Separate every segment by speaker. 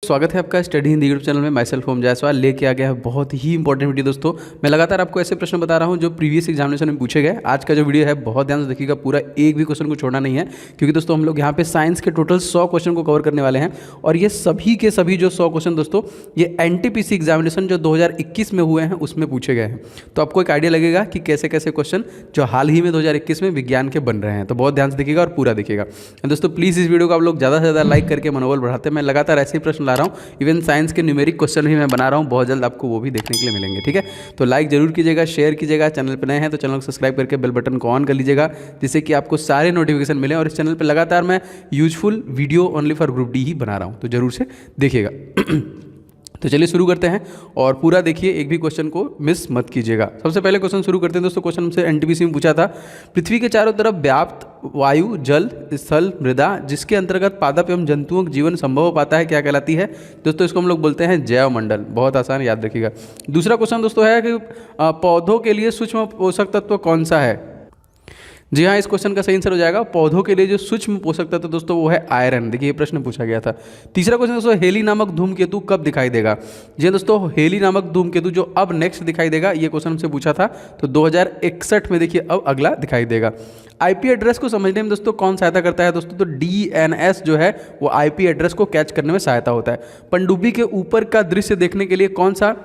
Speaker 1: स्वागत है आपका स्टडी हिंदी यूट्यूब चैनल में। माई सेल्फ ओम जायसवाल लेके आ गया है बहुत ही इंपॉर्टेंट वीडियो। दोस्तों मैं लगातार आपको ऐसे प्रश्न बता रहा हूं जो प्रीवियस एग्जामिनेशन में पूछे गए। आज का जो वीडियो है बहुत ध्यान से देखिएगा, पूरा एक भी क्वेश्चन को छोड़ना नहीं है, क्योंकि दोस्तों हम लोग यहाँ पे साइंस के टोटल 100 क्वेश्चन को कवर करने वाले हैं। और ये सभी के सभी जो 100 क्वेश्चन दोस्तों ये एनटीपीसी एग्जामिनेशन जो 2021 में हुए हैं उसमें पूछे गए हैं। तो आपको एक आइडिया लगेगा कि कैसे कैसे क्वेश्चन जो हाल ही में 2021 में विज्ञान के बन रहे हैं। तो बहुत ध्यान से देखिएगा और पूरा देखिएगा। दोस्तों प्लीज़ इस वीडियो को आप लोग ज़्यादा से ज़्यादा लाइक करके मनोबल बढ़ाते हैं। मैं लगातार ऐसे ही प्रश्न ला रहा हूँ, इवन साइंस के न्यूमेरिक क्वेश्चन भी मैं बना रहा हूँ, बहुत जल्द आपको वो भी देखने के लिए मिलेंगे। ठीक है, तो लाइक जरूर कीजिएगा, शेयर कीजिएगा। चैनल पर नए हैं तो चैनल को सब्सक्राइब करके बेल बटन को ऑन कर लीजिएगा, जिससे कि आपको सारे नोटिफिकेशन मिले। और इस चैनल पर लगातार मैं useful video only for group D ही बना रहा हूँ, तो जरूर से देखिएगा। तो चलिए शुरू करते हैं और पूरा देखिए, एक भी क्वेश्चन को मिस मत कीजिएगा। सबसे पहले क्वेश्चन शुरू करते हैं दोस्तों। क्वेश्चन हमसे एनटीपीसी में पूछा था, पृथ्वी के चारों तरफ व्याप्त वायु, जल, स्थल, मृदा, जिसके अंतर्गत पादप एवं जंतुओं का जीवन संभव हो पाता है, क्या कहलाती है? दोस्तों इसको हम लोग बोलते हैं जैव मंडल। बहुत आसान, याद रखिएगा। दूसरा क्वेश्चन दोस्तों है कि पौधों के लिए सूक्ष्म पोषक तत्व कौन सा है? जी हाँ, इस क्वेश्चन का सही आंसर हो जाएगा पौधों के लिए जो सूक्ष्म पोषक तत्व दोस्तों वो है आयरन। देखिए ये प्रश्न पूछा गया था। तीसरा क्वेश्चन दोस्तों, हेली नामक धूमकेतु कब दिखाई देगा? जी दोस्तों, हेली नामक धूमकेतु जो अब नेक्स्ट दिखाई देगा, ये क्वेश्चन हमसे पूछा था, तो 2061 में देखिए अब अगला दिखाई देगा। आईपी एड्रेस को समझने में दोस्तों कौन सहायता करता है? दोस्तों तो डीएनएस जो है वो आईपी एड्रेस को कैच करने में सहायता होता है। पनडुब्बी के ऊपर का दृश्य देखने के लिए कौन सा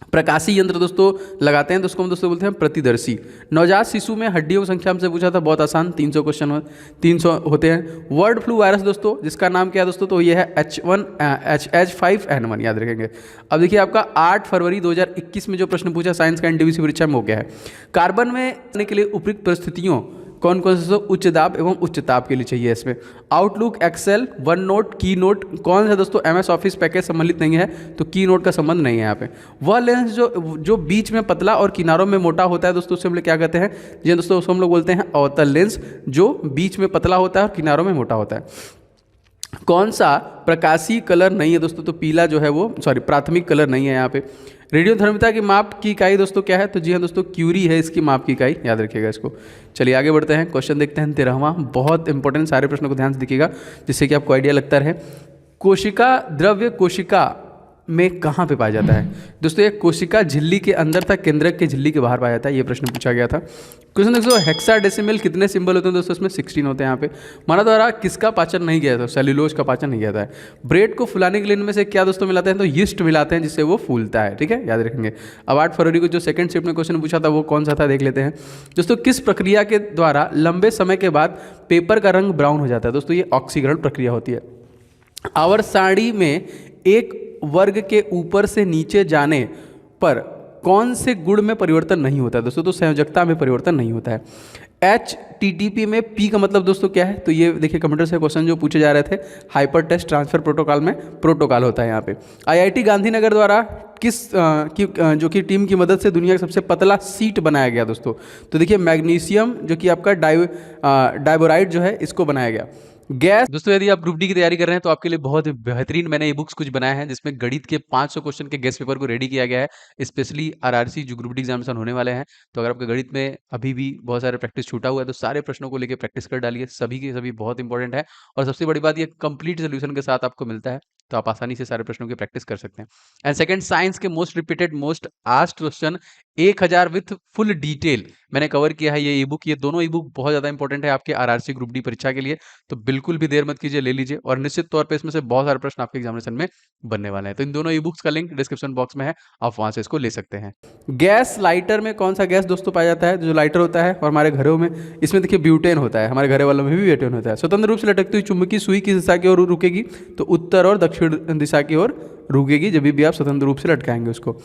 Speaker 1: प्रकाशी यंत्र दोस्तों लगाते हैं? तो उसको हम दोस्तों बोलते हैं प्रतिदर्शी। नवजात शिशु में हड्डियों की संख्या हमसे पूछा था, बहुत आसान, 300 क्वेश्चन 300 होते हैं। वर्ड फ्लू वायरस दोस्तों जिसका नाम क्या है दोस्तों? तो ये है H5N1, याद रखेंगे। अब देखिए आपका 8 फरवरी 2021 में जो प्रश्न पूछा साइंस का एनटीपीसी परीक्षा में हो गया है। कार्बन में आने के लिए उपयुक्त परिस्थितियों कौन कौन से? उच्च दाब एवं उच्च ताप के लिए चाहिए इसमें। आउटलुक, एक्सेल, वन नोट, की नोट कौन सा दोस्तों एमएस ऑफिस पैकेज सम्मिलित नहीं है, तो की नोट का संबंध नहीं है यहाँ पे। वह लेंस जो बीच में पतला और किनारों में मोटा होता है दोस्तों, उसे हम लोग क्या कहते हैं? जी दोस्तों उसको हम लोग बोलते हैं अवतल लेंस, जो बीच में पतला होता है और किनारों में मोटा होता है। कौन सा प्रकाशीय कलर नहीं है दोस्तों? तो पीला जो है वो प्राथमिक कलर नहीं है यहाँ पे। रेडियोधर्मिता की माप की इकाई दोस्तों क्या है? तो जी हाँ दोस्तों क्यूरी है इसकी माप की इकाई, याद रखिएगा इसको। चलिए आगे बढ़ते हैं, क्वेश्चन देखते हैं 13वां। बहुत इंपॉर्टेंट, सारे प्रश्नों को ध्यान से देखिएगा जिससे कि आपको आइडिया लगता रहे। कोशिका द्रव्य कोशिका में कहाँ पे पाया जाता है? दोस्तों ये कोशिका झिल्ली के अंदर था, केंद्रक के झिल्ली के बाहर पाया जाता है, ये प्रश्न पूछा गया था। क्वेश्चन दोस्तों, हेक्साडेसिमल कितने सिंबल होते हैं दोस्तों? इसमें 16 होते हैं यहाँ पे। मानव द्वारा किसका पाचन नहीं किया था? सेल्यूलोज का पाचन नहीं किया था। ब्रेड को फुलाने के लिए इनमें से क्या दोस्तों मिलाते हैं? तो यीस्ट मिलाते हैं जिससे वो फूलता है। ठीक है, याद रखेंगे। अब 8 फरवरी को जो सेकंड शिफ्ट में क्वेश्चन पूछा था वो कौन सा था, देख लेते हैं। दोस्तों किस प्रक्रिया के द्वारा लंबे समय के बाद पेपर का रंग ब्राउन हो जाता है? दोस्तों ये ऑक्सीकरण प्रक्रिया होती है। आवर्त सारणी में एक वर्ग के ऊपर से नीचे जाने पर कौन से गुण में परिवर्तन नहीं होता है दोस्तों? तो संयोजकता में परिवर्तन नहीं होता है। HTTP में P का मतलब दोस्तों क्या है? तो ये देखिए कंप्यूटर से क्वेश्चन जो पूछे जा रहे थे, हाइपर टेक्स्ट ट्रांसफर प्रोटोकॉल में प्रोटोकॉल होता है यहाँ पे। IIT गांधीनगर द्वारा किस जो कि टीम की मदद से दुनिया का सबसे पतला सीट बनाया गया दोस्तों? तो देखिए मैग्नीशियम जो कि आपका डाइबोराइड जो है इसको बनाया गया। गैस दोस्तों यदि आप ग्रुप डी की तैयारी कर रहे हैं तो आपके लिए बहुत बेहतरीन मैंने ई बुक्स कुछ बनाए हैं, जिसमें गणित के 500 क्वेश्चन के गेस्ट पेपर को रेडी किया गया है, स्पेशली आरआरसी जो ग्रुप डी एग्जामिनेशन होने वाले हैं। तो अगर आपके गणित में अभी भी बहुत सारे प्रैक्टिस छूटा हुआ है तो सारे प्रश्नों को लेकर प्रैक्टिस कर डालिए, सभी के सभी बहुत इंपॉर्टेंट है। और सबसे बड़ी बात, ये कंप्लीट सोल्यूशन के साथ आपको मिलता है, तो आप आसानी से सारे प्रश्नों की प्रैक्टिस कर सकते हैं। एंड सेकंड, साइंस के most repeated most asked question 1000 with full detail मैंने कवर किया है ये ई बुक। ये दोनों ई बुक बहुत ज़्यादा इंपॉर्टेंट है आपके आरआरसी ग्रुप डी परीक्षा के लिए, तो बिल्कुल भी देर मत कीजिए, ले लीजिए। और निश्चित तौर पे इसमें से बहुत सारे प्रश्न आपके एग्जामिनेशन में बनने वाले हैं। तो इन दोनों ई बुक्स का लिंक डिस्क्रिप्शन बॉक्स में है, आप वहाँ से इसको ले सकते हैं। गैस लाइटर में कौन सा गैस दोस्तों पाया जाता है? जो लाइटर होता है और हमारे घरों में, इसमें देखिए ब्यूटेन होता है, हमारे घर वालों में भी ब्यूटेन होता है। स्वतंत्र रूप से लटकती हुई चुंबकीय सुई किस दिशा की ओर रुकेगी? तो उत्तर और दक्षिण दिशा की ओर रुकेगी, जब भी आप स्वतंत्र रूप से लटकाएंगे उसको।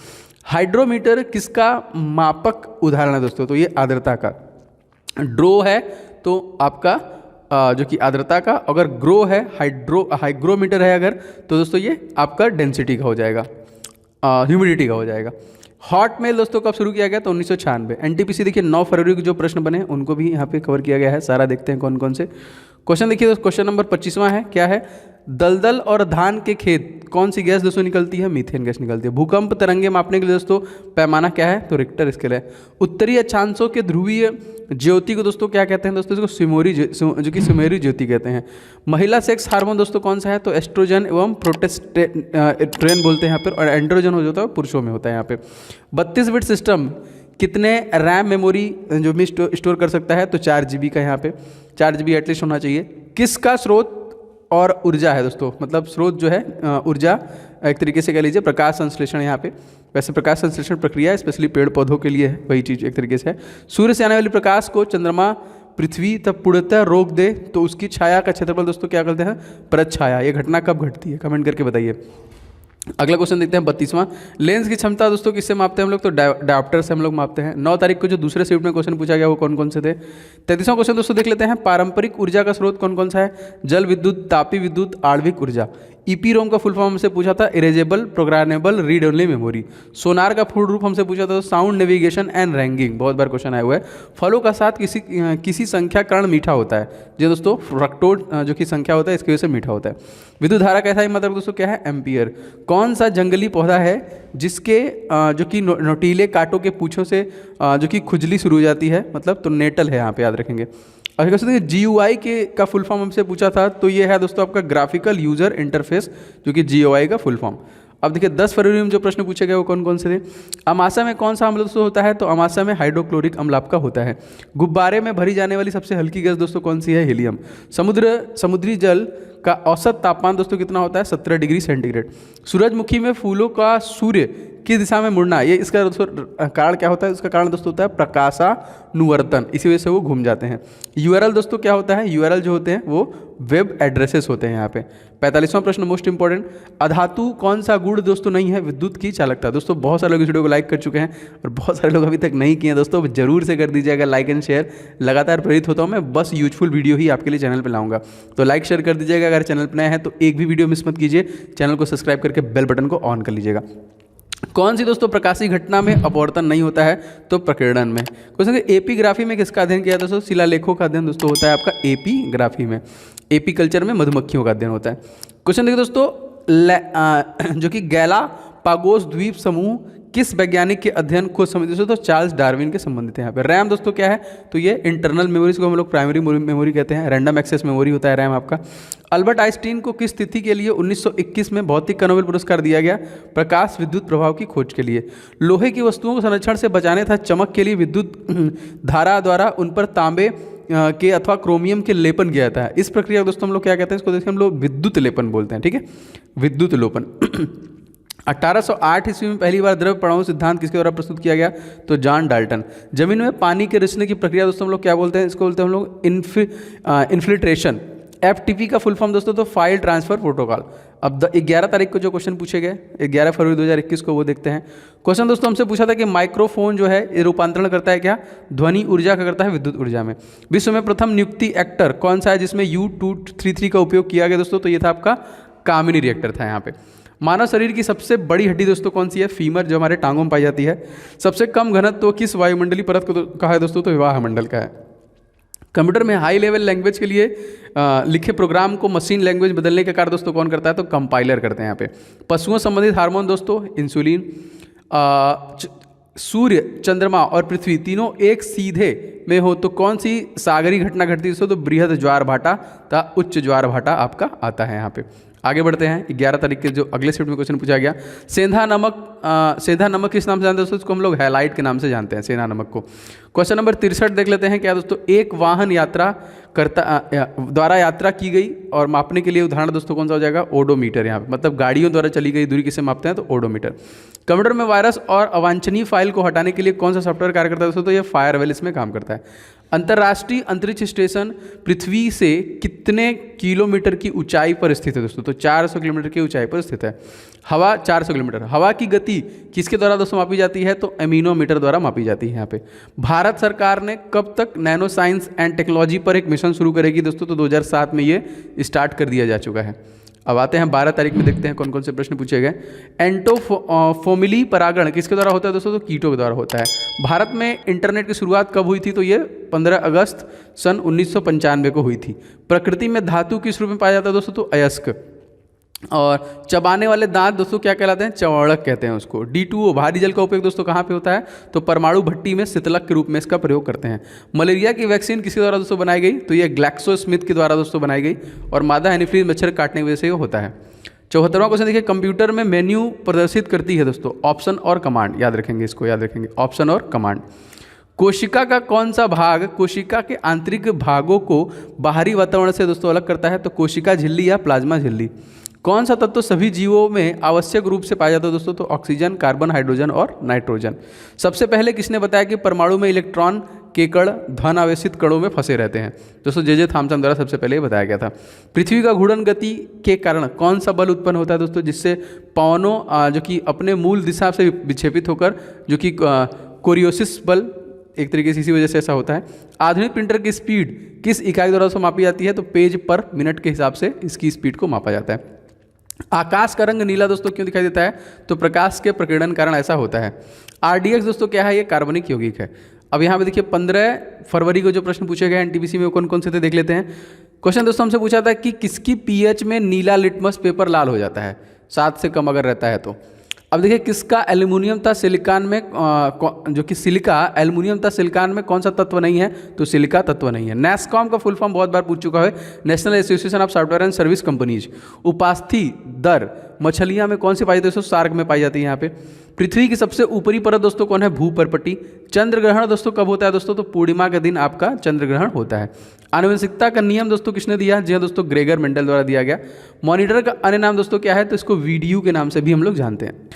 Speaker 1: हाइड्रोमीटर किसका मापक उदाहरण है दोस्तों? तो ये आर्द्रता का। ड्रो है तो आपका जो कि आर्द्रता का, अगर ग्रो है हाइग्रोमीटर है अगर, तो दोस्तों ये आपका डेंसिटी का हो जाएगा, ह्यूमिडिटी का हो जाएगा। हॉट मेल दोस्तों कब शुरू किया गया? तो 1996। एनटीपीसी देखिए 9 फरवरी को जो प्रश्न बने उनको भी यहाँ पे कवर किया गया है, सारा देखते हैं कौन कौन से क्वेश्चन। देखिए क्वेश्चन नंबर 25वां है, क्या है? दलदल और धान के खेत कौन सी गैस दोस्तों निकलती है? मीथेन गैस निकलती है। भूकंप तरंगे मापने के लिए दोस्तों पैमाना क्या है? तो रिक्टर स्केल है। उत्तरी अक्षांशों के ध्रुवीय ज्योति को दोस्तों क्या कहते हैं? दोस्तों इसको जो कि सुमेरु ज्योति कहते हैं। महिला सेक्स हार्मोन दोस्तों कौन सा है? तो एस्ट्रोजन एवं प्रोटेस्टेरोन बोलते हैं यहाँ पर, और एंड्रोजन हो जाता है पुरुषों में होता है यहाँ पे। 32 बिट सिस्टम कितने रैम मेमोरी जो भी स्टोर कर सकता है? तो 4 GB का यहाँ पे 4 GB एटलीस्ट होना चाहिए। किसका स्रोत और ऊर्जा है दोस्तों? मतलब स्रोत जो है ऊर्जा एक तरीके से कह लीजिए प्रकाश संश्लेषण यहाँ पे। वैसे प्रकाश संश्लेषण प्रक्रिया स्पेशली पेड़ पौधों के लिए है, वही चीज़ एक तरीके से है। सूर्य से आने वाली प्रकाश को चंद्रमा पृथ्वी तब पूर्णतः रोक दे तो उसकी छाया का क्षेत्रफल दोस्तों क्या करते हैं? प्रच्छाया। ये घटना कब घटती है? कमेंट करके बताइए। अगला क्वेश्चन देखते हैं 32वां। लेंस की क्षमता दोस्तों किससे मापते हैं हम लोग? तो डायोप्टर से हम लोग मापते हैं। 9 तारीख को जो दूसरे शिफ्ट में क्वेश्चन पूछा गया वो कौन कौन से थे? 33वां क्वेश्चन दोस्तों देख लेते हैं। पारंपरिक ऊर्जा का स्रोत कौन कौन सा है? जल विद्युत, तापी विद्युत, आणविक ऊर्जा। ईपीरोम का फुल फॉर्म हमसे पूछा था erasable programmable read only memory. Sonar का फुल रूप हमसे पूछा था साउंड नेविगेशन एंड रैंकिंग, बहुत बार क्वेश्चन आया हुआ है। फलों का साथ किसी संख्या कारण मीठा होता है, जो दोस्तों फ्रक्टोज जो कि संख्या होता है इसकी वजह से मीठा होता है। विद्युत धारा का ऐसा मतलब दोस्तों क्या है? एम्पियर। कौन सा जंगली पौधा है जिसके जो कि नोटीले कांटों के पूछों से जो कि खुजली शुरू हो जाती है? मतलब तो नेटल है यहाँ पे, याद रखेंगे। अगर क्वेश्चन देखिए GUI के का फुल फॉर्म हमसे पूछा था, तो ये है दोस्तों आपका ग्राफिकल यूजर इंटरफेस, जो कि GUI का फुल फॉर्म। अब देखिए 10 फरवरी में जो प्रश्न पूछे गए वो कौन कौन से थे? अमाशा में कौन सा अम्ल दोस्तों होता है? तो अमाशा में हाइड्रोक्लोरिक अम्ल आपका होता है। गुब्बारे में भरी जाने वाली सबसे हल्की गैस दोस्तों कौन सी है? हीलियम। समुद्री जल का औसत तापमान दोस्तों कितना होता है? 17 डिग्री सेंटीग्रेड। सूरजमुखी में फूलों का सूर्य किस दिशा में मुड़ना, ये इसका दोस्तों कारण क्या होता है? इसका कारण दोस्तों होता है प्रकाशानुवर्तन, इसी वजह से वो घूम जाते हैं। URL दोस्तों क्या होता है? URL जो होते हैं वो वेब एड्रेसेस होते हैं यहाँ पे। 45वां प्रश्न मोस्ट इंपॉर्टेंट। अधातु कौन सा गुण दोस्तों नहीं है विद्युत की चालकता? दोस्तों बहुत सारे लोग इस वीडियो को लाइक कर चुके हैं और बहुत सारे लोग अभी तक नहीं किए हैं दोस्तों, जरूर से कर दीजिएगा लाइक एंड शेयर। लगातार प्रेरित होता हूँ मैं, बस यूजफुल वीडियो ही आपके लिए चैनल पर लाऊंगा, तो लाइक शेयर कर दीजिएगा। अगर चैनल पर नया है तो एक भी वीडियो मिस मत कीजिए, चैनल को सब्सक्राइब करके बेल बटन को ऑन कर लीजिएगा। कौन सी दोस्तों प्रकाशीय घटना में अपवर्तन नहीं होता है? तो प्रकीर्णन में। क्वेश्चन एपिग्राफी में किसका अध्ययन किया दोस्तों? शिलालेखों का अध्ययन दोस्तों होता है आपका एपिग्राफी में। एपीकल्चर में मधुमक्खियों का अध्ययन होता है। क्वेश्चन देखिए दोस्तों, जो कि गैलापागोस द्वीप समूह किस वैज्ञानिक के अध्ययन को संबंधित है? तो चार्ल्स डार्विन के संबंधित है यहाँ पे। रैम दोस्तों क्या है? तो ये इंटरनल मेमोरीज को हम लोग प्राइमरी मेमोरी कहते हैं, रैंडम एक्सेस मेमोरी होता है रैम आपका। अल्बर्ट आइंस्टीन को किस तिथि के लिए 1921 में भौतिक का नोबेल पुरस्कार दिया गया? प्रकाश विद्युत प्रभाव की खोज के लिए। लोहे की वस्तुओं को संरक्षण से बचाने तथा चमक के लिए विद्युत धारा द्वारा उन पर तांबे के अथवा क्रोमियम के लेपन किया जाता है। इस प्रक्रिया को दोस्तों हम लोग क्या कहते हैं? इसको देखिए हम लोग विद्युत लेपन बोलते हैं, ठीक है, विद्युत लेपन। 1808 ईस्वी में पहली बार द्रव्य परमाणु सिद्धांत किसके द्वारा प्रस्तुत किया गया? तो जॉन डाल्टन। जमीन में पानी के रिसने की प्रक्रिया दोस्तों हम लोग क्या बोलते हैं? इसको बोलते हैं हम लोग इन्फिल्ट्रेशन। FTP का फुल फॉर्म दोस्तों तो फाइल ट्रांसफर प्रोटोकॉल। अब 11 तारीख को जो क्वेश्चन पूछे गए 11 फरवरी 2021 को, वो देखते हैं। क्वेश्चन दोस्तों हमसे पूछा था कि माइक्रोफोन जो है ये रूपांतरण करता है क्या? ध्वनि ऊर्जा का करता है विद्युत ऊर्जा में। विश्व में प्रथम नियुक्ति एक्टर कौन सा है जिसमें U-233 का उपयोग किया गया दोस्तों? तो ये था आपका कामिनी रिएक्टर था यहाँ पे। मानव शरीर की सबसे बड़ी हड्डी दोस्तों कौन सी है? फीमर, जो हमारे टांगों में पाई जाती है। सबसे कम घनत्व तो किस वायुमंडलीय परत को कहा है दोस्तों? तो विवाह मंडल का है। कंप्यूटर में हाई लेवल लैंग्वेज के लिए लिखे प्रोग्राम को मशीन लैंग्वेज बदलने का कार्य दोस्तों कौन करता है? तो कंपाइलर करते हैं यहाँ पे। पशुओं संबंधित हार्मोन दोस्तों इंसुलिन। सूर्य, चंद्रमा और पृथ्वी तीनों एक सीधे में हो तो कौन सी सागरी घटना घटती है दोस्तों? तो बृहद ज्वार भाटा तथा उच्च ज्वार भाटा आपका आता है यहाँ पे। आगे बढ़ते हैं 11 तारीख के जो अगले शिफ्ट में क्वेश्चन पूछा गया। सेंधा नमक किस नाम से जानते हैं दोस्तों? इसको हम लोग हैलाइट के नाम से जानते हैं, सेंधा नमक को। क्वेश्चन नंबर 63 देख लेते हैं क्या दोस्तों? एक वाहन द्वारा यात्रा की गई और मापने के लिए उदाहरण दोस्तों कौन सा हो जाएगा? ओडोमीटर। यहाँ पे मतलब गाड़ियों द्वारा चली गई दूरी किसे मापते हैं? तो ओडोमीटर। कंप्यूटर में वायरस और अवांछनीय फाइल को हटाने के लिए कौन सा सॉफ्टवेयर कार्य करता है दोस्तों? तो ये फायरवेल इसमें काम करता है। अंतर्राष्ट्रीय अंतरिक्ष स्टेशन पृथ्वी से कितने किलोमीटर की ऊंचाई पर स्थित है दोस्तों? तो 400 किलोमीटर की ऊंचाई पर स्थित है। हवा 400 किलोमीटर। हवा की गति किसके द्वारा दोस्तों मापी जाती है? तो एमिनोमीटर द्वारा मापी जाती है यहाँ पे। भारत सरकार ने कब तक नैनो साइंस एंड टेक्नोलॉजी पर एक मिशन शुरू करेगी दोस्तों? तो 2007 में ये स्टार्ट कर दिया जा चुका है। अब आते हैं 12 तारीख में, देखते हैं कौन कौन से प्रश्न पूछे गए। एंटोफोमिली परागण किसके द्वारा होता है दोस्तों? तो कीटों के द्वारा होता है। भारत में इंटरनेट की शुरुआत कब हुई थी? तो ये 15 अगस्त सन 1995 को हुई थी। प्रकृति में धातु किस रूप में पाया जाता है दोस्तों? तो अयस्क। और चबाने वाले दांत दोस्तों क्या कहलाते हैं? चवड़क कहते हैं उसको। D2O भारी जल का उपयोग दोस्तों कहाँ पे होता है? तो परमाणु भट्टी में शीतलक के रूप में इसका प्रयोग करते हैं। मलेरिया की वैक्सीन किसके द्वारा दोस्तों बनाई गई? तो ये ग्लैक्सोस्मिथ के द्वारा दोस्तों बनाई गई और मादा एनीफ्लीज मच्छर काटने की वजह से ये होता है। 74वां क्वेश्चन देखिए, कंप्यूटर में मेन्यू प्रदर्शित करती है दोस्तों ऑप्शन और कमांड, याद रखेंगे इसको, याद रखेंगे ऑप्शन और कमांड। कोशिका का कौन सा भाग कोशिका के आंतरिक भागों को बाहरी वातावरण से दोस्तों अलग करता है? तो कोशिका झिल्ली या प्लाज्मा झिल्ली। कौन सा तत्व सभी जीवों में आवश्यक रूप से पाया जाता है दोस्तों? तो ऑक्सीजन, कार्बन, हाइड्रोजन और नाइट्रोजन। सबसे पहले किसने बताया कि परमाणु में इलेक्ट्रॉन के कण धन आवेशित कणों में फंसे रहते हैं? दोस्तों जे थॉमसन द्वारा सबसे पहले ये बताया गया था। पृथ्वी का घूर्णन गति के कारण कौन सा बल उत्पन्न होता है दोस्तों, जिससे पवनों जो कि अपने मूल दिशा से विक्षेपित होकर, जो कि कोरियोसिस बल एक तरीके से इसी वजह से ऐसा होता है। आधुनिक प्रिंटर की स्पीड किस इकाई द्वारा से मापी जाती है? तो पेज पर मिनट के हिसाब से इसकी स्पीड को मापा जाता है। आकाश का रंग नीला दोस्तों क्यों दिखाई देता है? तो प्रकाश के प्रकीर्णन कारण ऐसा होता है। RDX दोस्तों क्या है? ये कार्बनिक यौगिक है। अब यहाँ पे देखिए 15 फरवरी को जो प्रश्न पूछे गए NTPC में कौन कौन से थे देख लेते हैं। क्वेश्चन दोस्तों हमसे पूछा था कि किसकी pH में नीला लिटमस पेपर लाल हो जाता है, 7 से कम अगर रहता है तो। अब देखिए किसका एल्यूमिनियम था सिलिकॉन में, जो कि सिलिका एल्यूमिनियम था सिलिकॉन में कौन सा तत्व नहीं है? तो सिलिका तत्व नहीं है। NASSCOM का फुल फॉर्म बहुत बार पूछ चुका है, national association of software and service companies. उपास्थि दर मछलियां में कौन सी पाई जाती है दोस्तों? सार्क में पाई जाती है यहाँ पे। पृथ्वी की सबसे ऊपरी परत दोस्तों कौन है? भूपर्पटी। चंद्र ग्रहण दोस्तों कब होता है दोस्तों? तो पूर्णिमा के दिन आपका चंद्र ग्रहण होता है। आनुवंशिकता का नियम दोस्तों किसने दिया? जी हाँ दोस्तों, ग्रेगर मेंडल द्वारा दिया गया। मॉनिटर का अन्य नाम दोस्तों क्या है? तो इसको VDU के नाम से भी हम लोग जानते हैं।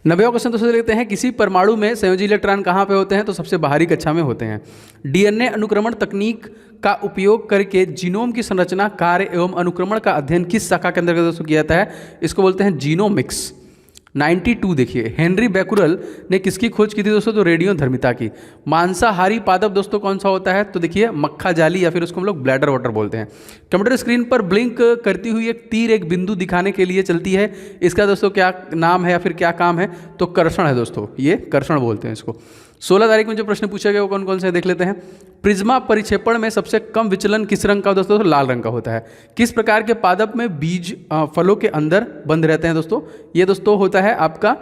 Speaker 1: 90वां क्वेश्चन दोस्तों देखते हैं, किसी परमाणु में संयोजी इलेक्ट्रॉन कहाँ पे होते हैं? तो सबसे बाहरी कक्षा में होते हैं। DNA अनुक्रमण तकनीक का उपयोग करके जीनोम की संरचना, कार्य एवं अनुक्रमण का अध्ययन किस शाखा के अंतर्गत दोस्तों किया जाता है? इसको बोलते हैं जीनोमिक्स। 92 देखिए, हेनरी बैकुरल ने किसकी खोज की थी दोस्तों? तो रेडियोधर्मिता की। मांसाहारी पादप दोस्तों कौन सा होता है? तो देखिए मक्खा जाली या फिर उसको हम लोग ब्लैडर वाटर बोलते हैं। कंप्यूटर स्क्रीन पर ब्लिंक करती हुई एक तीर एक बिंदु दिखाने के लिए चलती है, इसका दोस्तों क्या नाम है या फिर क्या काम है? तो कर्षण है दोस्तों, ये कर्षण बोलते हैं इसको। 16 तारीख में जो प्रश्न पूछे गए वो कौन कौन से देख लेते हैं। प्रिज्मा परिक्षेपण में सबसे कम विचलन किस रंग का दोस्तों? तो लाल रंग का होता है। किस प्रकार के पादप में बीज फलों के अंदर बंद रहते हैं दोस्तों? ये दोस्तों होता है आपका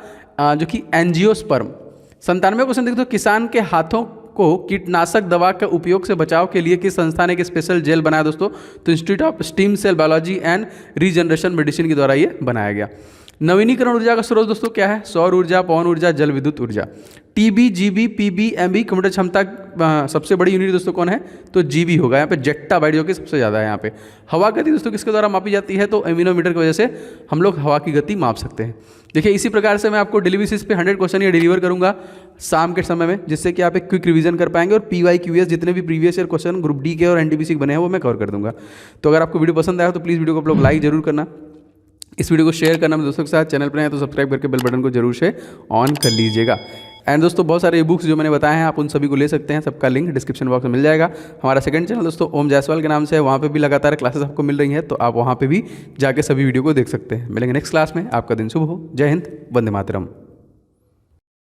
Speaker 1: जो कि एंजियोस्पर्म। 97 क्वेश्चन देखो, किसान के हाथों को कीटनाशक दवा के उपयोग से बचाव के लिए किस संस्था ने एक स्पेशल जेल बनाया दोस्तों? तो institute of stem cell biology and regeneration medicine के द्वारा ये बनाया गया। नवीनीकरण ऊर्जा का स्रोत दोस्तों क्या है? सौर ऊर्जा, पवन ऊर्जा, जल विद्युत ऊर्जा। TB, GB, PB, MB computer क्षमता सबसे बड़ी यूनिट दोस्तों कौन है? तो GB होगा यहाँ पे, जेक्टाबाइट जो कि सबसे ज़्यादा है यहाँ पे। हवा गति दोस्तों किसके द्वारा मापी जाती है? तो एमिनोमीटर की वजह से हम लोग हवा की गति माप सकते हैं। देखिए इसी प्रकार से मैं आपको डेली बेसिस पे 100 क्वेश्चन ये डिलीवर करूँगा शाम के समय में, जिससे कि आप एक क्विक रिवीजन कर पाएंगे और PYQS जितने भी previous year question group D के और NTPC के बने हैं वो मैं कवर कर दूँगा। तो अगर आपको वीडियो पसंद आया तो प्लीज़ वीडियो को आप लोग लाइक जरूर करना, इस वीडियो को शेयर करना अपने दोस्तों के साथ, चैनल पर आए तो सब्सक्राइब करके बेल बटन को जरूर से ऑन कर लीजिएगा। एंड दोस्तों बहुत सारे बुक्स जो मैंने बताए हैं आप उन सभी को ले सकते हैं, सबका लिंक डिस्क्रिप्शन बॉक्स में मिल जाएगा। हमारा सेकंड चैनल दोस्तों ओम जायसवाल के नाम से है, वहाँ पे भी लगातार क्लासेस आपको मिल रही हैं, तो आप वहाँ पे भी जाके सभी वीडियो को देख सकते हैं। मिलेंगे नेक्स्ट क्लास में, आपका दिन शुभ हो। जय हिंद, वंदे मातरम।